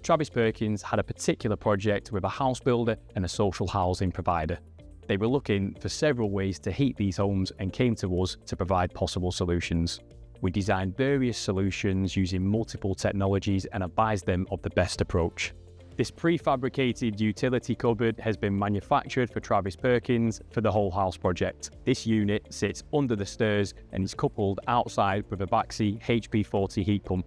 Travis Perkins had a particular project with a house builder and a social housing provider. They were looking for several ways to heat these homes and came to us to provide possible solutions. We designed various solutions using multiple technologies and advised them of the best approach. This prefabricated utility cupboard has been manufactured for Travis Perkins for the whole house project. This unit sits under the stairs and is coupled outside with a Baxi HP40 heat pump.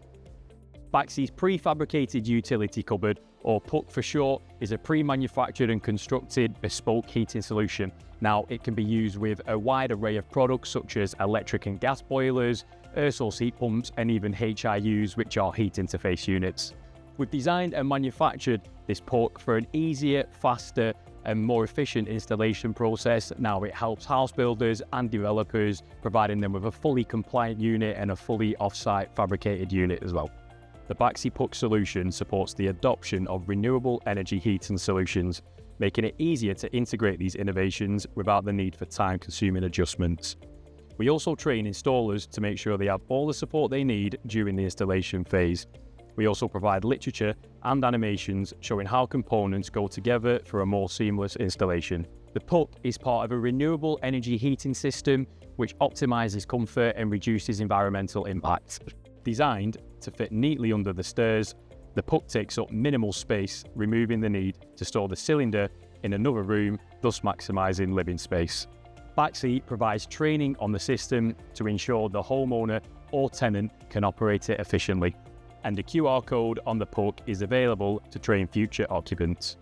Baxi's prefabricated utility cupboard, or PUC for short, is a pre-manufactured and constructed bespoke heating solution. Now, it can be used with a wide array of products such as electric and gas boilers, air source heat pumps, and even HIUs, which are heat interface units. We've designed and manufactured this PUC for an easier, faster, and more efficient installation process. Now, it helps house builders and developers, providing them with a fully compliant unit and a fully off-site fabricated unit as well. The Baxi PUC solution supports the adoption of renewable energy heating solutions, making it easier to integrate these innovations without the need for time-consuming adjustments. We also train installers to make sure they have all the support they need during the installation phase. We also provide literature and animations showing how components go together for a more seamless installation. The PUC is part of a renewable energy heating system which optimizes comfort and reduces environmental impact. Designed to fit neatly under the stairs, the PUC takes up minimal space, removing the need to store the cylinder in another room, thus maximizing living space. Baxi provides training on the system to ensure the homeowner or tenant can operate it efficiently, and a QR code on the PUC is available to train future occupants.